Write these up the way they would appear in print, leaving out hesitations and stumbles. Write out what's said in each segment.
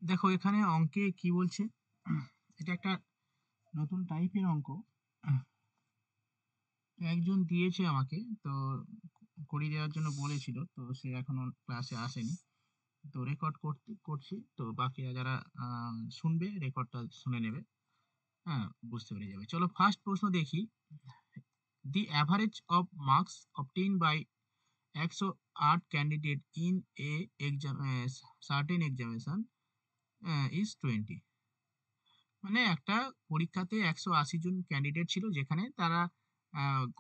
দেখো এখানে অঙ্কে কি বলছে, এটা একটা নতুন টাইপের অঙ্ক। একজন দিয়েছে আমাকে, তো করিয়ে দেওয়ার জন্য বলেছিল, তো সে এখনো ক্লাসে আসেনি, তো রেকর্ড করছি, তো বাকিরা যারা শুনবে রেকর্ডটা শুনে নেবে, হ্যাঁ বুঝতে পেরে যাবে। চলো ফার্স্ট প্রশ্ন দেখি। দি average of marks obtained by 108 candidate in a certain examination is 20। মানে একটা পরীক্ষাতে 180 জন ক্যান্ডিডেট ছিল, যেখানে তারা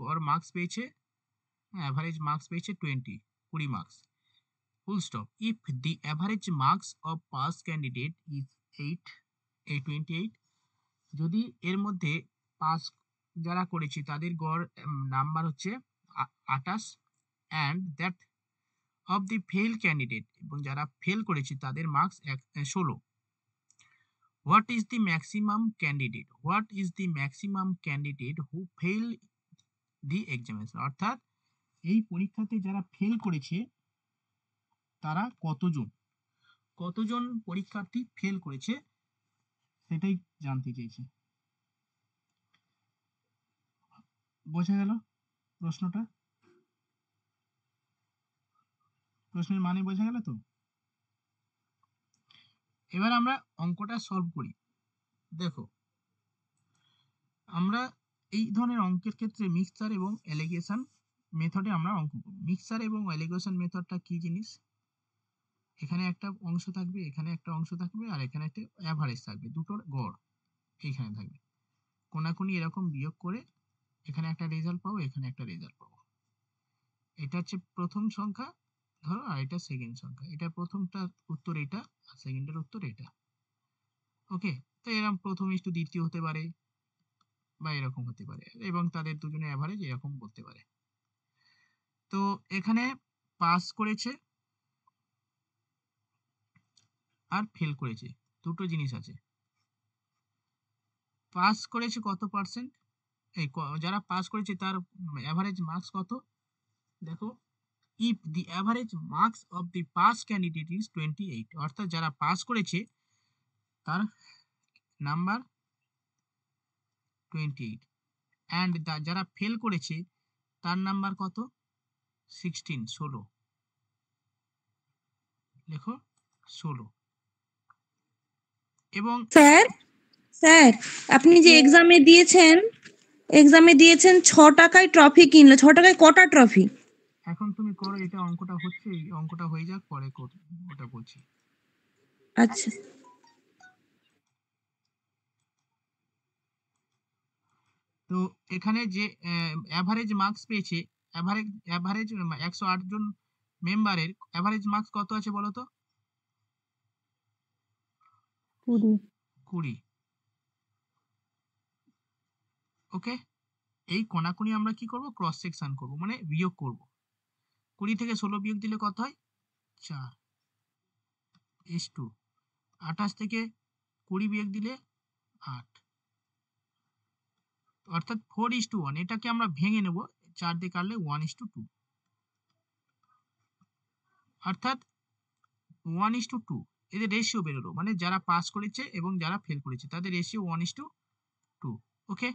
গড় মার্কস পেয়েছে, অ্যাভারেজ মার্কস পেয়েছে 20 marks. Full stop. If the average marks of pass candidate is 28, যদি এর মধ্যে পাস যারা করেছে তাদের গড় নাম্বার হচ্ছে 28, and that of the fail candidate, এবং যারা ফেল করেছে তাদের marks 16। What is the maximum candidate, what is the maximum candidate who fail the examination, অর্থাৎ এই পরীক্ষাতে যারা ফেল করেছে তারা কতজন, কতজন পরীক্ষার্থী ফেল করেছে সেটাই জানতে চেয়েছে। বোঝা গেল প্রশ্নটা? প্রশ্নের মানে বোঝা গেল তো? এবার আমরা অঙ্কটা সলভ করি। দেখো আমরা এই ধরনের অঙ্কের ক্ষেত্রে মিক্সচার এবং এলিগেশন মেথডে আমরা অঙ্ক করব। মিক্সচার এবং এলিগেশন মেথডটা কি জিনিস? এখানে একটা অংশ থাকবে, এখানে একটা অংশ থাকবে, আর এখানে একটা অ্যাভারেজ থাকবে, দুটোর গড় এইখানে থাকবে। কোনাকুনি এরকম বিয়োগ করে এখানে একটা রেজাল্ট পাবো, এখানে একটা রেজাল্ট পাবো। এটা হচ্ছে প্রথম সংখ্যা ধরো, আর এটা সেকেন্ড সংখ্যা। এটা প্রথমটার উত্তর এটা, আর সেকেন্ডের উত্তর এটা। ওকে, তো এরকম প্রথম ইস্টু দ্বিতীয় হতে পারে, বা এরকম হতে পারে, এবং তাদের দুজনের অ্যাভারেজ এরকম বলতে পারে। তো এখানে পাস করেছে আর ফেল করেছে, দুটো জিনিস আছে। পাস করেছে কত পার্সেন্ট, এই যারা পাস করেছে তার অ্যাভারেজ মার্কস কত? দেখো, if the average marks of the pass candidate is 28, অর্থাৎ যারা পাস করেছে তার নাম্বার 28, অ্যান্ড যারা ফেল করেছে তার নাম্বার কত? 16। লেখো 16। এবং স্যার, স্যার আপনি যে এক্সামে দিয়েছেন 6 টাকায় ট্রফি কিনলো, 6 টাকায় কটা ট্রফি? এখন তুমি করো, এটা অঙ্কটা হচ্ছে, এই অঙ্কটা হয়ে যাক পরে ওটা বলছি। আচ্ছা তো এখানে যে অ্যাভারেজ মার্কস পেয়েছে, অ্যাভারেজ 108 জন মেম্বারের অ্যাভারেজ মার্কস কত আছে বলো তো? 20। ওকে, এই কোনাকুনি আমরা কি করব? ক্রস সেকশন করব, মানে বিয়োগ করব। 20 থেকে 16 বিয়োগ দিলে কত হয়? 4:2। 28 থেকে 20 বিয়োগ দিলে 8, অর্থাৎ 4:1। এটাকে আমরা ভেঙে নেব, 4 দিয়ে কাটলে 1:2, অর্থাৎ 1:2 এদের রেশিও বেরোলো, মানে যারা পাস করেছে এবং যারা ফেল করেছে তাদের রেশিও 1:2। ওকে,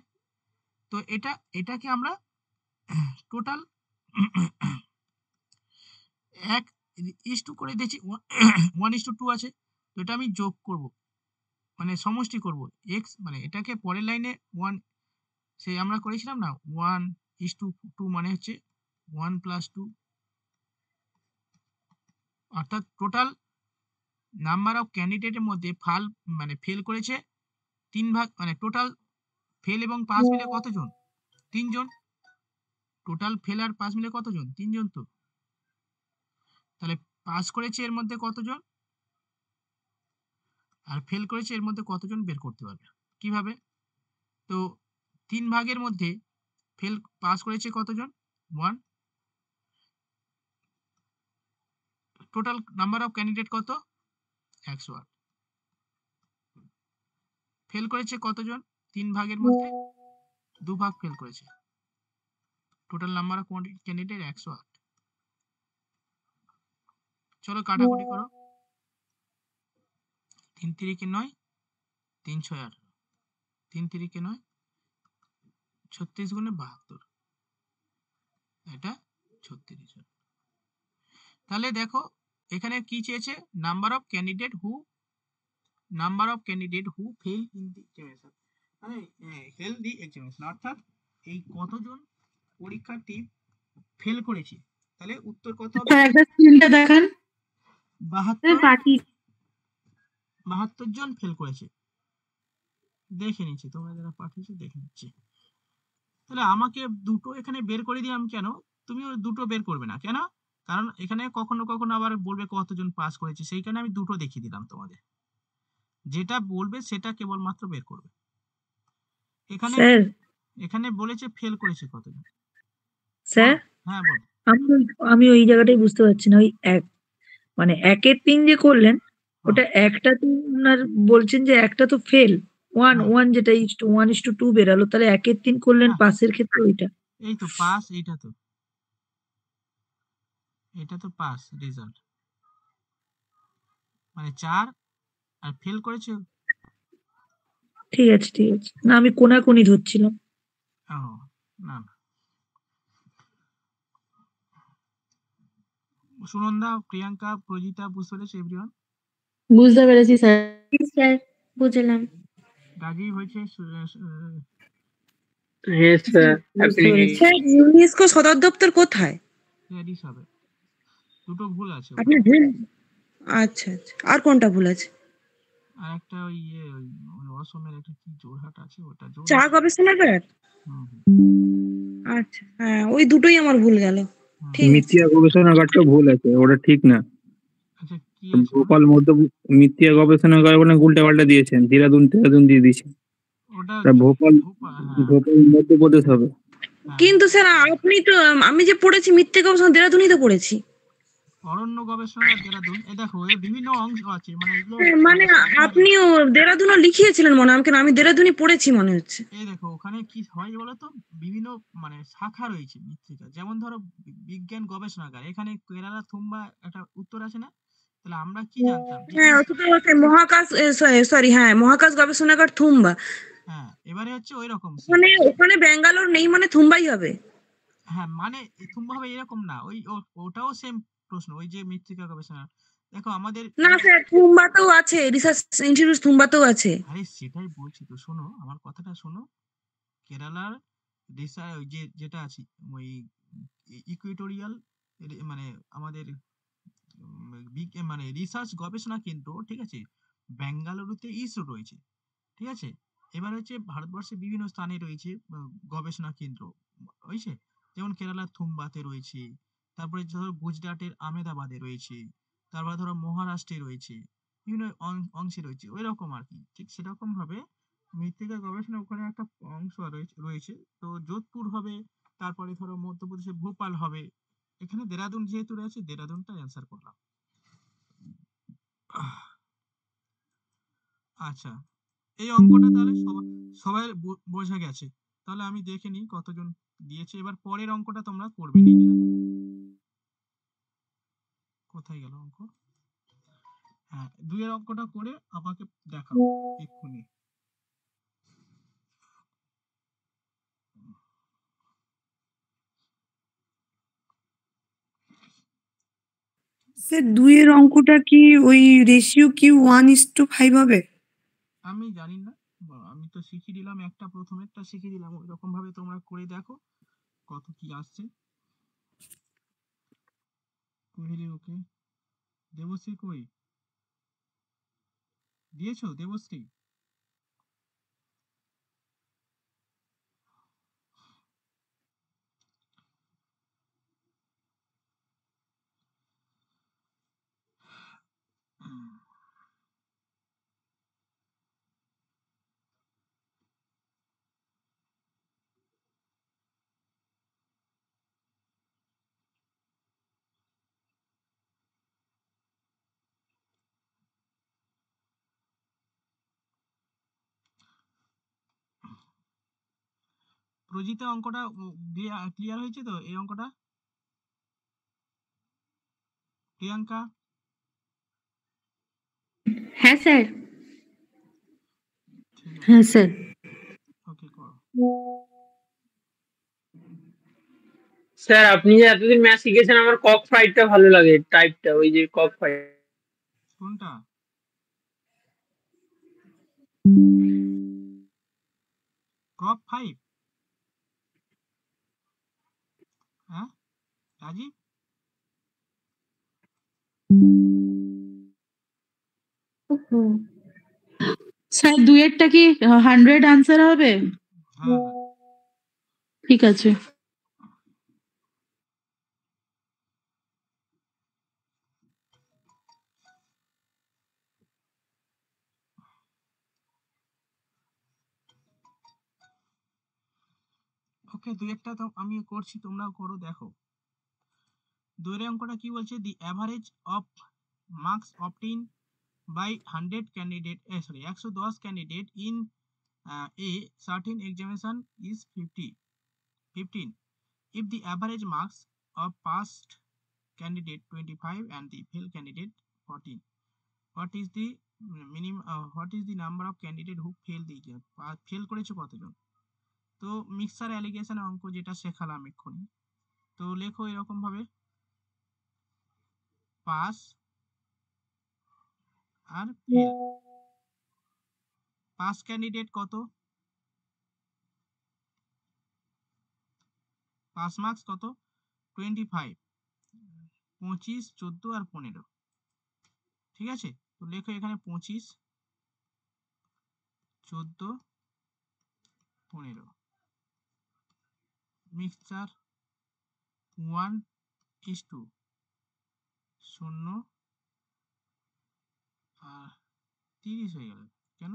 তো এটাকে আমরা টোটাল 1:2 করে দিয়েছি, 1:2 আছে, তো এটা আমি যোগ করব, মানে সমষ্টি করব। এক্স মানে এটাকে পরের লাইনে 1, সেই আমরা করেছিলাম না 1:2, মানে হচ্ছে 1+2, অর্থাৎ টোটাল নাম্বার অফ ক্যান্ডিডেটের মধ্যে মানে ফেল করেছে 3 ভাগ, মানে টোটাল ফেল এবং পাস মিলে কতজন? 3 জন। টোটাল ফেল আর পাস মিলে কতজন? 3 জন। তো তাহলে পাস করেছে এর মধ্যে কতজন, আর ফেল করেছে এর মধ্যে কতজন বের করতে পারবে কিভাবে? তো 3 ভাগের মধ্যে পাস করেছে কতজন? 1। টোটাল নাম্বার অফ ক্যান্ডিডেট কত? 108। ফেল করেছে কতজন? 3 ভাগের মধ্যে 2 ভাগ ফেল করেছে। Total number of candidate 108। চলো কাটাকুটি করো। 3 তিরিকে 9, 3 6 18, 3 তিরিকে 9, 36 গুণে 72, এটা 36 জন। তাহলে দেখো এখানে কি চেয়েছে, number of candidate who fail in the examination, মানে ফেল দি এক্সামিনেশন, অর্থাৎ এই কতজন পরীক্ষার্থী ফেল করেছে। তাহলে উত্তর কত হবে? স্যার একটা স্ক্রিনটা দেখান। 72 জন ফেল করেছে। দেখে নিচ্ছি, তোমরা যারা পাঠিয়েছো দেখে নিচ্ছি। তাহলে আমাকে দুটো এখানে বের করে দিলাম কেন, তুমিও দুটো বের করবে না কেন? কারণ এখানে কখনো কখনো আবার বলবে কতজন পাস করেছে, সেই কারণে আমি দুটো দেখিয়ে দিলাম তোমাদের। যেটা বলবে সেটা কেবলমাত্র বের করবে। এখানে স্যার এখানে বলেছে ফেল করেছে কতজন। স্যার বলো, হ্যাঁ বলো। আমি আমি ওই জায়গাটাই বুঝতে পারছি না, ওই এক মানে একের তিন যে করলেন, হ্যাঁ ওটা একটা তো আপনার বলছেন যে একটা তো ফেল, ওয়ান হ্যাঁ ওয়ান যেটা 1:2 বেরালো, তাহলে একের তিন করলেন হ্যাঁ, পাসের ক্ষেত্রে ওইটা। এই তো পাস, এটা তো পাস রেজাল্ট, মানে 4, আর ফেল করেছে। ঠিক আছে ঠিক আছে, না আমি কোনাকুনি ধরছিলাম। ও না না, সুনন্দা, প্রিয়াঙ্কা, প্রজিতা বুঝতে পেরেছে এভরিওয়ান? বুঝতে পেরেছি স্যার। স্যার বুঝলাম। রাজীব হয়েছে, Yes, বুঝতে পেরেছি। স্যার ইউনেস্কো সদর দপ্তর কোথায়? প্যারিস হবে। দুটো ভুল আছে আপনি ওখানে। ভুল, আচ্ছা আচ্ছা, আর কোনটা ভুল আছে? আর একটা ওই ওই অসমের একটা কি জোরহাট আছে, ওটা চা জোরহাট। গবেষণাগার, হুম আচ্ছা হ্যাঁ ওই দুটোই আমার ভুল গেল। হুম। ঠিক আছে। মিথ্যা গবেষণাগারটা ভুল আছে, ওটা ঠিক না। আচ্ছা কি আছে বলো? ভোপাল মধ্য মিথ্যা গবেষণাগার মানে উল্টা পাল্টা দিয়েছেন, দেরাদুন দিয়ে দিয়েছেন। ওটা তা ভোপাল হ্যাঁ ভোপাল মধ্যপ্রদেশ হবে। হ্যাঁ, কিন্তু স্যার আপনি তো, আমি যে পড়েছি মিথ্যে গবেষণা দেরাদুনই তো পড়েছি। অরণ্য গবেষণা দেরাদুন। এই দেখো এর বিভিন্ন অংশ আছে, মানে এগুলো হ্যাঁ, মানে সরকারি। আপনিও দেরাদুনও লিখিয়েছিলেন মনে হয়, কেন আমি দেরাদুনই পড়েছি মনে হচ্ছে। এই দেখো ওখানে কি হয় বলতো, বিভিন্ন মানে শাখা রয়েছে মৃত্তিকা, যেমন ধরো বিজ্ঞান গবেষণাগার, এখানে কেরালা থুম্বা একটা উত্তর আছে না? তাহলে আমরা কি জানতাম যে হ্যাঁ ওটা তো হচ্ছে মহাকাশ, সরি হ্যাঁ মহাকাশ গবেষণাগার থুম্বা। হ্যাঁ এবারে হচ্ছে ওই রকম সেম। মানে ওখানে ব্যাঙ্গালোর নেই মানে থুম্বাই হবে। হ্যাঁ মানে থুম্বা হবে এরকম না, ওই ওটাও সেম প্রশ্ন, ওই যে মৃত্তিকা গবেষণা। দেখো আমাদের না স্যার থুম্বাতেও আছে, রিসার্চ ইনস্টিটিউট থুম্বাতেও আছে। আরে সেটাই বলছি তো, শোনো আমার কথাটা শোনো। কেরালার ওই যে যেটা আছে, ওই ইকুয়েটোরিয়াল, মানে আমাদের মানে রিসার্চ গবেষণা কেন্দ্র, ঠিক আছে, বেঙ্গালুরুতে ইসরো রয়েছে, ঠিক আছে। এবার হচ্ছে ভারতবর্ষের বিভিন্ন স্থানে রয়েছে গবেষণা কেন্দ্র, হয়েছে, যেমন কেরালার থুম্বাতে রয়েছে, তারপরে ধরো গুজরাটের আমেদাবাদে রয়েছে, তারপরে ধরো মহারাষ্ট্রে রয়েছে, বিভিন্ন অংশে রয়েছে, ওই রকম আর কি। ঠিক সেরকম ভাবে মৃত্তিকা গবেষণা ওখানে একটা অংশ রয়েছে। তো যোধপুর হবে, তারপরে ধরো মধ্যপ্রদেশে ভোপাল হবে। এখানে দেরাদুন যেহেতু রয়েছে, দেরাদুনটা অ্যান্সার করলাম। আচ্ছা, এই অঙ্কটা তাহলে সবাই বোঝা গেছে। তাহলে আমি দেখে নিই কতজন দিয়েছে। এবার পরের অঙ্কটা তোমরা করবে নিজেরা। কোথায় গেল অঙ্ক? হ্যাঁ, 2 এর অঙ্কটা করে আমাকে দেখাও এক্ষুনি। স্যার 2 এর অঙ্কটা কি ওই রেশিও কি 1:5 হবে? আমি জানি না, আমি তো শিখিয়ে দিলাম, একটা প্রথমেরটা শিখিয়ে দিলাম, ওই রকম ভাবে তোমরা করে দেখো কত কি আসছে। কোহেলি ওকে। দেবশ্রী কই? দিয়েছো দেবশ্রী? প্রজিতা অঙ্কটা ক্লিয়ার হয়েছে তো এই অঙ্কটা? প্রিয়াঙ্কা? হ্যাঁ স্যার। ঠিক আছে হ্যাঁ স্যার ওকে করো। স্যার আপনি যে এতদিন ম্যাথ শিখেছেন আমার কক ফাইটটা ভালো লাগে টাইপটা ওই যে কক ফাইট কোনটা? ক্রপ 5? হ্যাঁ রাজীব? স্যার দুয়েরটা কি 100 আনসার হবে? হ্যাঁ হ্যাঁ ঠিক আছে ওকে, দুই একটা তো আমি করছি, তোমরাও করো দেখো। দুইয়ের অঙ্কটা কি বলছে? দি average of marks obtain by 100 candidate, 110 candidate in a certain examination is 15. If the average marks of passed candidate 25 and the failed candidate 14, what is the what is the number of candidate who failed the exam? Fail করেছে কতজন? তো mixer allegation অঙ্ক যেটা শেখালাম এক্ষুনি, তো লেখো এরকম ভাবে, পাস আর ফেল। পাস ক্যান্ডিডেট কত? পাস মার্কস কত? 25, 25, 14 আর 15। ঠিক আছে, তো লেখো এখানে 25, 14, 15। মিক্সচার 1:2, 0 আর 30 হয়ে গেল কেন?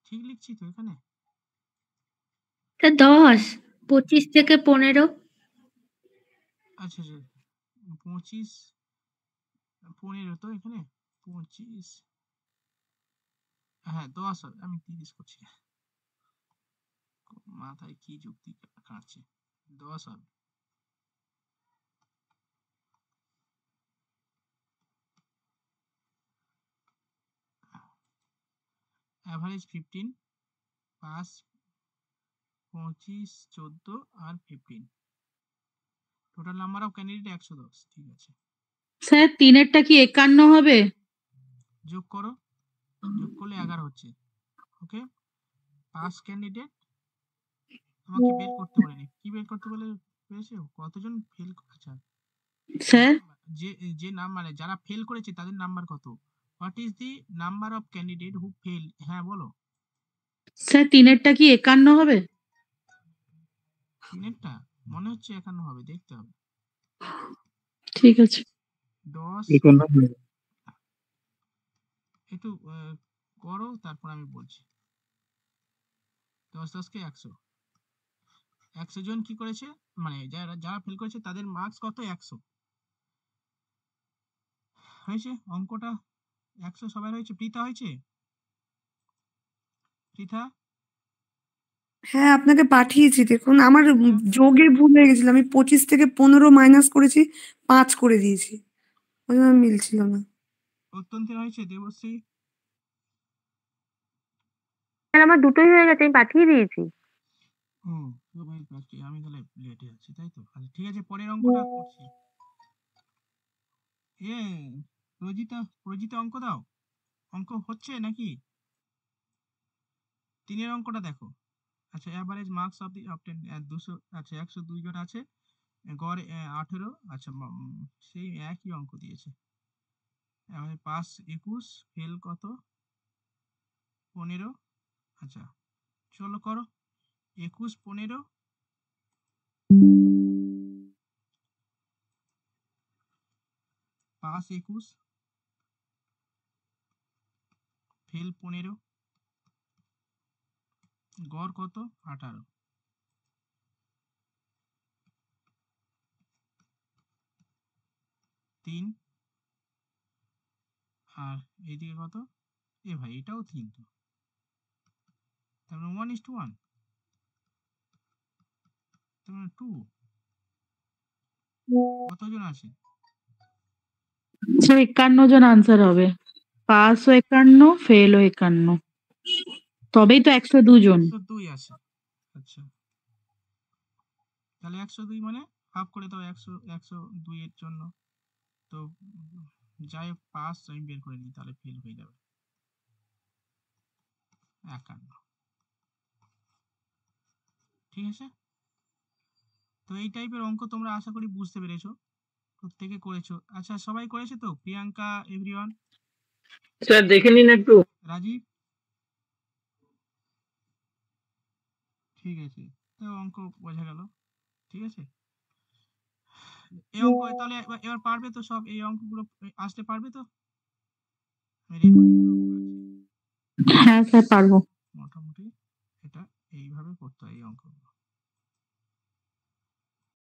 ঠিক লিখছি তো এখানে। স্যার 10 25 থেকে 15 আচ্ছা আচ্ছা 25, 15 তো এখানে 25, হ্যাঁ 10 হবে, আমি 30 করছি, মাথায় কি যুক্তি কাটছে। 10 হবে। অ্যাভারেজ 15, পাস 25, 14 আর 15, টোটাল নাম্বার অফ ক্যান্ডিডেট 110। ঠিক আছে, স্যার তিনেরটা কি 51 হবে? যোগ করো, যোগ করলে 11 হচ্ছে। ওকে, পাস ক্যান্ডিডেট তোমাকে বের করতে বলেনি, কি বের করতে বলে পেয়েছে? কতজন ফেল? আচ্ছা, স্যার যে যে নাম মানে যারা ফেল করেছে তাদের নাম্বার কত? What is the number of candidate who fail? হ্যাঁ বলো। স্যার তিনেরটা কি 51 হবে? তিনেরটা মনে হচ্ছে 51 হবে, দেখতে হবে। ঠিক আছে 10 একটু করো, তারপর আমি বলছি। 10 10 কে 100, 100 জন কি করেছে, মানে যারা যারা ফেল করেছে তাদের মার্কস কত? 100 হয়েছে। অঙ্কটা 100 সবাই হয়েছে। পৃথা হয়েছে? পৃথা? হ্যাঁ আপনাকে পাঠিয়েছি, দেখুন আমার হ্যাঁ যোগে ভুল হয়ে গেছিল, আমি 25 থেকে 15 মাইনাস করেছি, 5 করে দিয়েছি, ওই জন্য মিলছিল না। অত্যন্তের হয়েছে? দেবশ্রী? স্যার আমার দুটোই হয়ে গেছে, আমি পাঠিয়ে দিয়েছি। ও সবাই পাচ্ছে, আমি তাহলে লেটে আছি তাই তো। আচ্ছা ঠিক আছে, পরের অঙ্কটা করছি। এ রজিতা, রজিতা অঙ্ক দাও। অঙ্ক হচ্ছে নাকি? তিনের অঙ্কটা দেখো। আচ্ছা, average marks of the obtain 200, আচ্ছা 102 জন আছে, গড় 18। আচ্ছা সেই একই অঙ্ক দিয়েছে। পাস 21, ফেল কত? 15। আচ্ছা চলো করো, 21, 15, পাস 21, ফেল 15, গড় কত? 18। 3 আর এইদিকে কত? এ ভাই এটাও 3 তো, তার মানে 1:1, তার মানে 2। কতজন আছে? স্যার 51 জন আনসার হবে, পাসও 51, ফেলও 51। তবেই তো 102 জন। 102 আসে। আচ্ছা তাহলে 102 মানে হাফ করে দাও 102 এর জন্য। তো যাই পাস আমি বের করে নিই, তাহলে ফেল হয়ে যাবে। 51, ঠিক আছে। তো এই টাইপের অঙ্ক তোমরা আশা করি বুঝতে পেরেছো, প্রত্যেকে করেছো। আচ্ছা সবাই করেছে তো? প্রিয়াঙ্কা, এভরিওয়ান? স্যার দেখে নিন একটু। রাজীব? ঠিক আছে, তো অঙ্ক বোঝা গেল, ঠিক আছে। এই অঙ্ক তাহলে এবার পারবে তো সব? এই অঙ্কগুলো আসতে পারবে তো? হ্যাঁ স্যার পারবো। মোটামুটি এটা এইভাবে করতে হয় এই অঙ্কগুলো।